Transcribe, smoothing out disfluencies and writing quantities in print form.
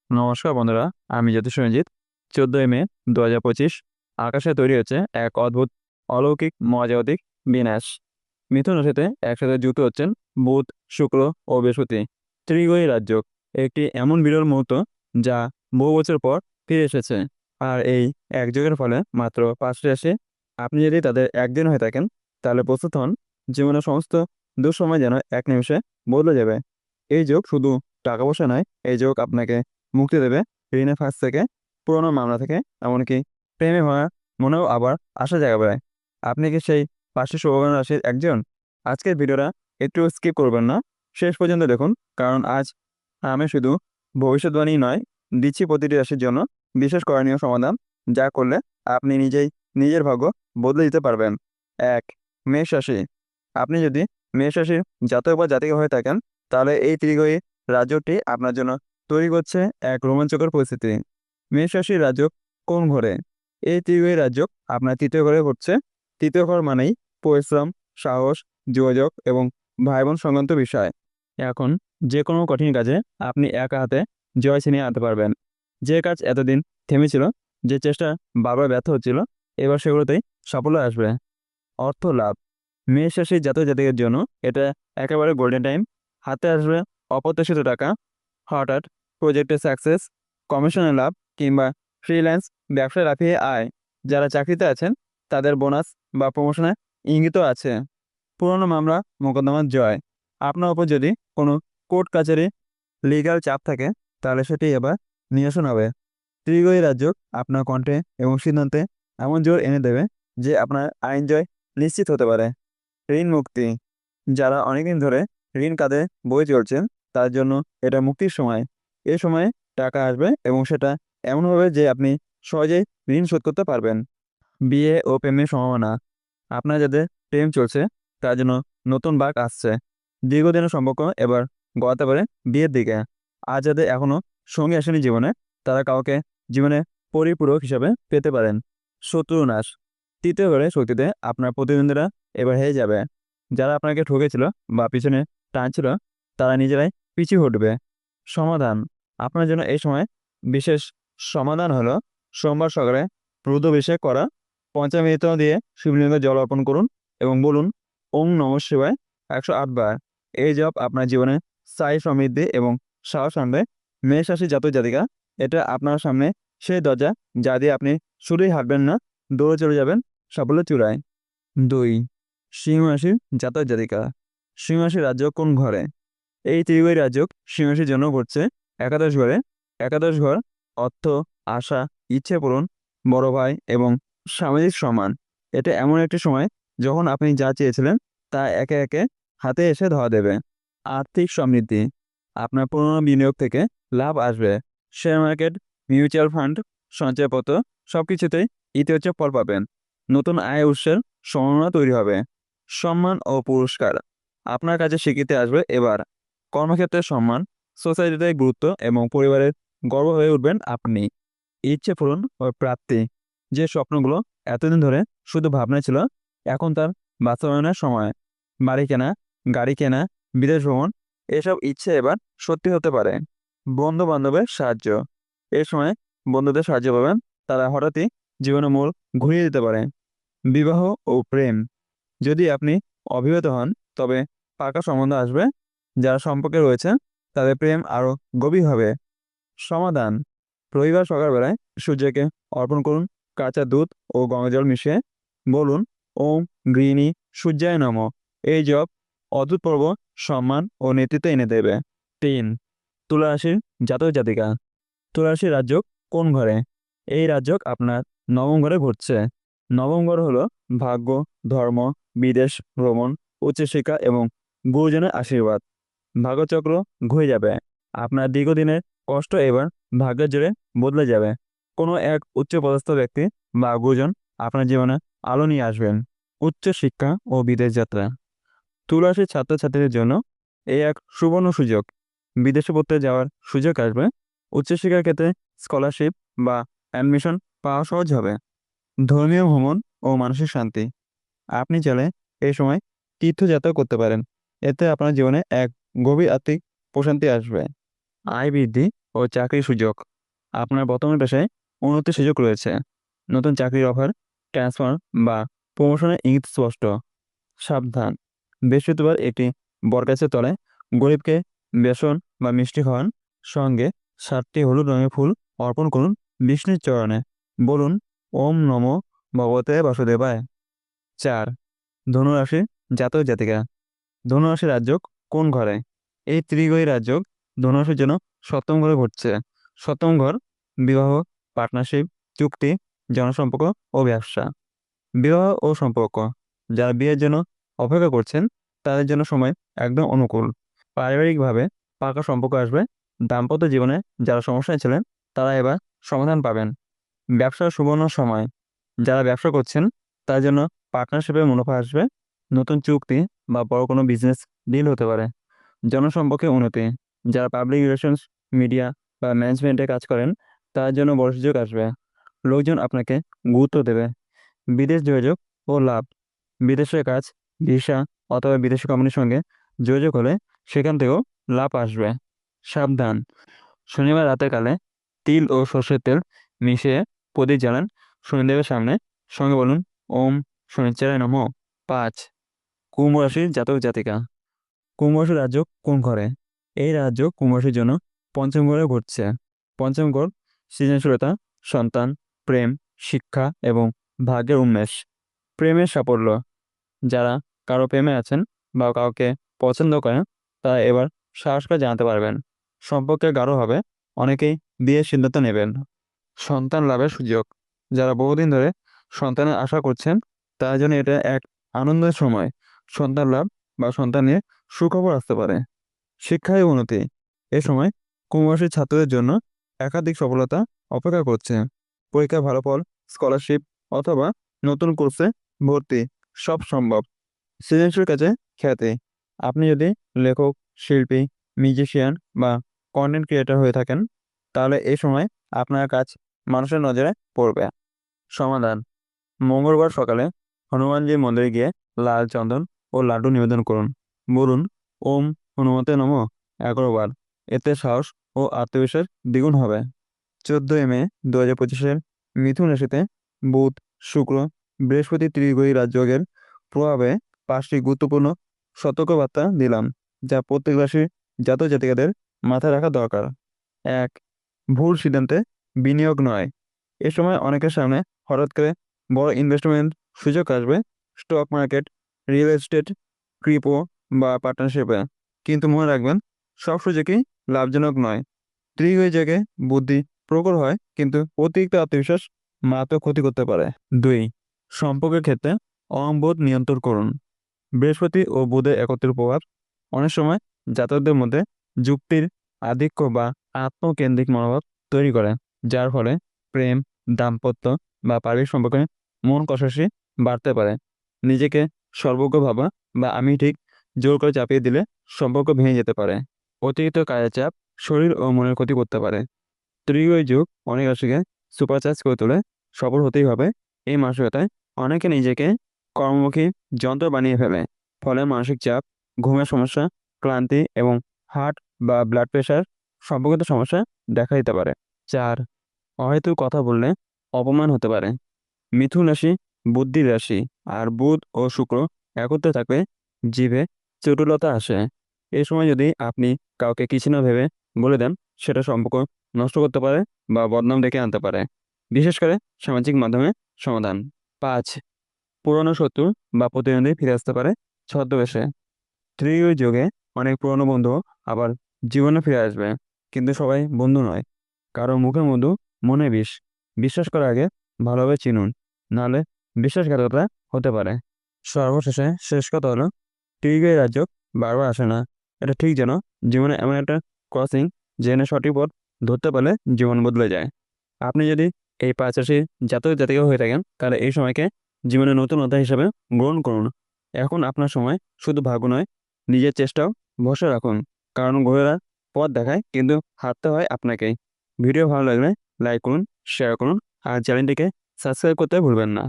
নমস্কার বন্ধুরা, আমি জ্যোতিষরঞ্জিত। 14ই মে 2025 আকাশে তৈরি হচ্ছে এক অদ্ভুত অলৌকিক মহাজাগতিক বিন্যাস। মিথুন রাশিতে একসাথে যুক্ত হচ্ছেন বুধ, শুক্র ও বৃহস্পতি। ত্রিগ্রহী রাজ্য একটি এমন বিরল মুহূর্ত যা বহু বছর পর ফিরে এসেছে। আর এই একযোগের ফলে মাত্র 5টি রাশি, আপনি যদি তাদের একদিন হয়ে থাকেন তাহলে প্রস্তুত হন, জীবনের সমস্ত দুঃসময় যেন এক নিমিষে বদলে যাবে। এই যোগ শুধু টাকা পয়সা নয়, এই যোগ আপনাকে মুক্তি দেবে ঋণের ফাঁস থেকে, পুরোনো মামলা থেকে, এমনকি প্রেমে ভরা মনেও আবার আশা জাগাবে। আপনি কি সেই 5টি সৌভাগ্য রাশির একজন? আজকের ভিডিওটা একটু স্কিপ করবেন না, শেষ পর্যন্ত দেখুন, কারণ আজ আমি শুধু ভবিষ্যৎবাণী নয়, দিচ্ছি প্রতিটি রাশির জন্য বিশেষ করণীয় সমাধান, যা করলে আপনি নিজেই নিজের ভাগ্য বদলে দিতে পারবেন। 1. মেষ রাশি। আপনি যদি মেষ রাশির জাতক বা জাতিকা হয়ে থাকেন তাহলে এই ত্রিগ্রহী রাজ্যটি আপনার জন্য তৈরি করছে এক রোমাঞ্চকর পরিস্থিতি। মেষ রাশির রাজ্য কোন ঘরে? এই ত্রিগ্রহী রাজ্য আপনার তৃতীয় ঘরে ঘটছে। তৃতীয় ঘর মানেই পরিশ্রম, সাহস, যোগাযোগ এবং ভাই বোন সংক্রান্ত বিষয়। এখন যে কোনো কঠিন কাজে আপনি একা হাতে জয় ছিনিয়ে আনতে পারবেন। যে কাজ এতদিন থেমেছিল, যে চেষ্টা বারবার ব্যর্থ হচ্ছিল, এবার সেগুলোতেই সাফল্য আসবে। অর্থ লাভ। মেষ রাশির জাতক জাতিকের জন্য এটা একেবারে গোল্ডেন টাইম। হাতে আসবে অপ্রত্যাশিত টাকা, হঠাৎ প্রজেক্টের সাকসেস, কমিশনের লাভ কিংবা ফ্রিল্যান্স ব্যবসায় লাফিয়ে আয়। যারা চাকরিতে আছেন তাদের বোনাস বা প্রমোশনের ইঙ্গিতও আছে। পুরনো মামলা মোকদ্দমার জয়। আপনার উপর যদি কোনো কোর্ট কাচারি লিগ্যাল চাপ থাকে তাহলে সেটি এবার নিরসন হবে। ত্রিগ্রহী রাজ্য আপনার কণ্ঠে এবং সিদ্ধান্তে এমন জোর এনে দেবে যে আপনার আইন জয় নিশ্চিত হতে পারে। ঋণ মুক্তি। যারা অনেকদিন ধরে ঋণ কাঁধে বয়ে চলছেন তার জন্য এটা মুক্তির সময়। এ সময়ে টাকা আসবে এবং সেটা এমনভাবে যে আপনি সহজেই ঋণ শোধ করতে পারবেন। বিয়ে ও প্রেমের সম্ভাবনা। আপনার যাদের প্রেম চলছে তার জন্য নতুন বাঁক আসছে। দীর্ঘদিনের সম্পর্ক এবার গড়াতে পারে বিয়ের দিকে। আর যাদের এখনো সঙ্গী আসেনি জীবনে, তারা কাউকে জীবনে পরিপূরক হিসাবে পেতে পারেন। শত্রু নাশ। তৃতীয় ঘরে শক্তিতে আপনার প্রতিদ্বন্দ্বীরা এবার হেরে যাবে। যারা আপনাকে ঠকেছিল বা পিছনে টানছিল তারা নিজেরাই পিছু হটবে। সমাধান। আপনার জন্য এই সময় বিশেষ সমাধান হলো সোমবার সকালে রুদ্রাভিষেক করা, পঞ্চামৃত দিয়ে শিবলিঙ্গে জল অর্পণ করুন এবং বলুন ওং নমঃ শিবায় 108 বার। এই জপ আপনার জীবনে স্থায়ী সমৃদ্ধি এবং সাহস আনবে। মেষ রাশি জাতক জাতিকা, এটা আপনার সামনে সেই দরজা যা দিয়ে আপনি শুধুই হাঁটবেন না, দৌড়ে চলে যাবেন সাফল্যের চূড়ায়। 2. সিংহ রাশির জাতক জাতিকা। সিংহ রাশির রাজ্য কোন ঘরে? এই ত্রিগ্রহী রাজ্য সিংহ রাশির জন্য ঘটছে একাদশ ঘরে। একাদশ ঘর অর্থ, আশা, ইচ্ছে পূরণ, বড় ভাই এবং সামাজিক সম্মান। এটা এমন একটি সময় যখন আপনি যা চেয়েছিলেন তা একে একে হাতে এসে ধরা দেবে। আর্থিক সমৃদ্ধি। আপনার পুরনো বিনিয়োগ থেকে লাভ আসবে। শেয়ার মার্কেট, মিউচুয়াল ফান্ড, সঞ্চয়পত্র সবকিছুতেই ইতিবাচক ফল পাবেন। নতুন আয় উৎসের সম্ভাবনা তৈরি হবে। সম্মান ও পুরস্কার। আপনার কাছে স্বীকৃতি আসবে এবার। কর্মক্ষেত্রে সম্মান, সোসাইটিতে গুরুত্ব এবং পরিবারের গর্ব হয়ে উঠবেন আপনি। ইচ্ছে পূরণ ও প্রাপ্তি। যে স্বপ্নগুলো এতদিন ধরে শুধু ভাবনা ছিল, এখন তার বাস্তবায়নের সময়। বাড়ি কেনা, গাড়ি কেনা, বিদেশ ভ্রমণ, এসব ইচ্ছে এবার সত্যি হতে পারে। বন্ধু বান্ধবের সাহায্য। এই সময় বন্ধুদের সাহায্য পাবেন, তারা হঠাৎই জীবনের মূল ঘুরিয়ে দিতে পারে। বিবাহ ও প্রেম। যদি আপনি অবিবাহিত হন তবে পাকা সম্বন্ধ আসবে। যারা সম্পর্কে রয়েছে তাদের প্রেম আরও গভীর হবে। সমাধান। রবিবার সকালবেলায় সূর্যকে অর্পণ করুন কাঁচা দুধ ও গঙ্গা জল মিশিয়ে। বলুন ওম গৃহিণী সূর্যায় নমঃ। এই জপ অভূতপূর্ব সম্মান ও নেতৃত্ব এনে দেবে। 3. তুলা রাশির জাতক জাতিকা। তুলা রাশির রাজ্য কোন ঘরে? এই রাজ্য আপনার নবম ঘরে ঘটছে। নবম ঘর হলো ভাগ্য, ধর্ম, বিদেশ ভ্রমণ, উচ্চশিক্ষা এবং গুরুজনের আশীর্বাদ। ভাগ্যচক্র ঘুরে যাবে। আপনার দীর্ঘদিনের কষ্ট এবার ভাগ্যের জোরে বদলে যাবে। কোনো এক উচ্চপদস্থ ব্যক্তি বা গুরুজন আপনার জীবনে আলো নিয়ে আসবেন। উচ্চ শিক্ষা ও বিদেশ যাত্রা। তুলা রাশির ছাত্রছাত্রীদের জন্য এই এক সুবর্ণ সুযোগ। বিদেশে পড়তে যাওয়ার সুযোগ আসবে। উচ্চশিক্ষার ক্ষেত্রে স্কলারশিপ বা অ্যাডমিশন পাওয়া সহজ হবে। ধর্মীয় ভ্রমণ ও মানসিক শান্তি। আপনি চাইলে এই সময় তীর্থযাত্রা করতে পারেন। এতে আপনার জীবনে এক গভীর আত্মিক প্রশান্তি আসবে। আয় বৃদ্ধি ও চাকরির সুযোগ। আপনার বর্তমান পেশায় উন্নতির সুযোগ রয়েছে। নতুন চাকরির অফার, ট্রান্সফার বা প্রমোশনের ইঙ্গিত স্পষ্ট। সাবধান, বৃহস্পতিবার একটি বরগাছের তলায় গরিবকে বেসন বা মিষ্টি খাওয়ান। সঙ্গে 7টি হলুদ রঙের ফুল অর্পণ করুন বিষ্ণুর চরণে। বলুন, ওম নমো ভগবতে বাসুদেবায়। 4. ধনুরাশি জাতক জাতিকা। ধনুরাশি রাজযোগ কোন ঘরে? এই ত্রিগ্রহী রাজযোগ ধনুরাশির জন্য সপ্তম ঘরে ঘটছে। সপ্তম ঘর বিবাহ, পার্টনারশিপ, চুক্তি, জনসম্পর্ক ও ব্যবসা। বিবাহ ও সম্পর্ক, যারা বিয়ের জন্য অপেক্ষা করছেন তাদের জন্য সময় একদম অনুকূল। পারিবারিকভাবে পাকা সম্পর্ক আসবে। দাম্পত্য জীবনে যারা সমস্যায় ছিলেন তারা এবার সমাধান পাবেন। ব্যবসার সুবর্ণ সময়, যারা ব্যবসা করছেন তার জন্য পার্টনারশিপে মুনাফা আসবে। নতুন চুক্তি বা বড় কোনো বিজনেস ডিল হতে পারে। জনসম্পর্কে উন্নতি, যারা পাবলিক রিলেশনস, মিডিয়া বা ম্যানেজমেন্টে কাজ করেন তার জন্য বড় সুযোগ আসবে। লোকজন আপনাকে গুরুত্ব দেবে। বিদেশ যোগাযোগ ও লাভ, বিদেশের কাজ, ভিসা অথবা বিদেশি কোম্পানির সঙ্গে যোগাযোগ হলে সেখান থেকেও লাভ আসবে। সাবধান, শনিবার রাতের কালে তিল ও সর্ষের তেল মিশিয়ে প্রদীপ জ্বালান শনিদেবের সামনে। সঙ্গে বলুন, ওম শনিশ্চরায় নমঃ। 5. কুম্ভ রাশির জাতক জাতিকা। কুম্ভ রাশির রাজযোগ কোন ঘরে? এই রাজযোগ কুম্ভ রাশির জন্য পঞ্চম ঘরে ঘটছে। পঞ্চম ঘর সৃজনশীলতা, সন্তান, প্রেম, শিক্ষা এবং ভাগ্যের উন্মেষ। প্রেমের সাফল্য, যারা কারো প্রেমে আছেন বা কাউকে পছন্দ করেন তারা এবার সাহস করে জানাতে পারবেন। সম্পর্কে গাঢ় হবে, অনেকেই বিয়ের সিদ্ধান্ত নেবেন। সন্তান লাভের সুযোগ, যারা বহুদিন ধরে সন্তানের আশা করছেন তার জন্য এটা এক আনন্দের সময়। সন্তান লাভ বা সন্তানের সুখবর আসতে পারে। শিক্ষায় উন্নতি, এ সময় কুম্ভ রাশির ছাত্রদের জন্য একাধিক সফলতা অপেক্ষা করছে। পরীক্ষায় ভালো ফল, স্কলারশিপ অথবা নতুন কোর্সে ভর্তি সব সম্ভব। সৃজনশীল কাজে খ্যাতি, আপনি যদি লেখক, শিল্পী, মিউজিশিয়ান বা কন্টেন্ট ক্রিয়েটর হয়ে থাকেন তাহলে এই সময় আপনার কাজ মানুষের নজরে পড়বে। সমাধান, মঙ্গলবার সকালে হনুমানজির মন্দিরে গিয়ে লাল চন্দন ও লাড্ডু নিবেদন করুন। বলুন, ওম হনুমতে নমঃ 11 বার। এতে সাহস ও আত্মবিশ্বাস দ্বিগুণ হবে। 14 মে 2025-এর মিথুন রাশিতে বুধ, শুক্র, বৃহস্পতি ত্রিগ্রহী রাজযোগের প্রভাবে 5টি গুরুত্বপূর্ণ সতর্কবার্তা দিলাম যা প্রত্যেক রাশির জাতক জাতিকাদের মাথায় রাখা দরকার। 1. ভুল সিদ্ধান্তে বিনিয়োগ নয়। এ সময় অনেকের সামনে হঠাৎ করে বড় ইনভেস্টমেন্ট সুযোগ আসবে। Stock market, real estate, crypto বা পার্টনারশিপে। কিন্তু মনে রাখবেন, সব সুযোগই লাভজনক নয়। ত্রিগ্রহী জায়গায় বুদ্ধি প্রখর হয় কিন্তু অতিরিক্ত আত্মবিশ্বাস মারাত্মক ক্ষতি করতে পারে। 2. সম্পর্কের ক্ষেত্রে অহংবোধ নিয়ন্ত্রণ করুন। বৃহস্পতি ও বুধের একত্রের প্রভাব অনেক সময় জাতকদের মধ্যে যুক্তির আধিক্য বা আত্মকেন্দ্রিক মনোভাব তৈরি করে, যার ফলে প্রেম, দাম্পত্য বা পারিবারিক সম্পর্কে মন কষাকষি বাড়তে পারে। নিজেকে সর্বজ্ঞ ভাবা বা আমি ঠিক জোর করে চাপিয়ে দিলে সম্পর্ক ভেঙে যেতে পারে। অতিরিক্ত কাজের চাপ শরীর ও মনের ক্ষতি করতে পারে। ত্রিগ্রহী যুগ অনেক রাশিকে সুপারচার্জ করে তোলে। সফল হতেই হবে এই মানসিকতায় অনেকে নিজেকে কর্মমুখী যন্ত্র বানিয়ে ফেলে। ফলে মানসিক চাপ, ঘুমের সমস্যা, ক্লান্তি এবং হার্ট বা ব্লাড প্রেশার সম্পর্কিত সমস্যা দেখা দিতে পারে। 4. অহেতুক কথা বললে অপমান হতে পারে। মিথুন রাশি বুদ্ধির রাশি, আর বুধ ও শুক্র একত্রে থাকলে জিভে চটুলতা আসে। এই সময় যদি আপনি কাউকে কিছু না ভেবে বলে দেন সেটা সম্পর্ক নষ্ট করতে পারে বা বদনাম ডেকে আনতে পারে, বিশেষ করে সামাজিক মাধ্যমে। সমাধান। 5. পুরনো শত্রু বা প্রতিদ্বন্দ্বী ফিরে আসতে পারে ছদ্মবেশে। ত্রিগ্রহী যুগে অনেক পুরনো বন্ধু আবার জীবনে ফিরে আসবে, কিন্তু সবাই বন্ধু নয়। কারো মুখে মধু, মনে বিষ। বিশ্বাস করার আগে ভালোভাবে চিনুন, নাহলে বিশ্বাসঘাতকতা হতে পারে। সর্বশেষে শেষ কথা হলো, ত্রিগ্রহী রাজ্য বারবার আসে না। এটা ঠিক যেন জীবনে এমন একটা ক্রসিং, যেখানে সঠিক পথ ধরতে পারলে জীবন বদলে যায়। আপনি যদি এই 5 রাশির জাতক জাতিকা হয়ে থাকেন তাহলে এই সময়কে জীবনের নতুন অধ্যায় হিসেবে গ্রহণ করুন। এখন আপনার সময়, শুধু ভাগ্য নয়, নিজের চেষ্টাও ভরসা রাখুন। কারণ ঘোড়ারা পথ দেখায় কিন্তু হাঁটতে হয় আপনাকেই। ভিডিও ভালো লাগলে লাইক করুন, শেয়ার করুন আর চ্যানেলটিকে সাবস্ক্রাইব করতে ভুলবেন না।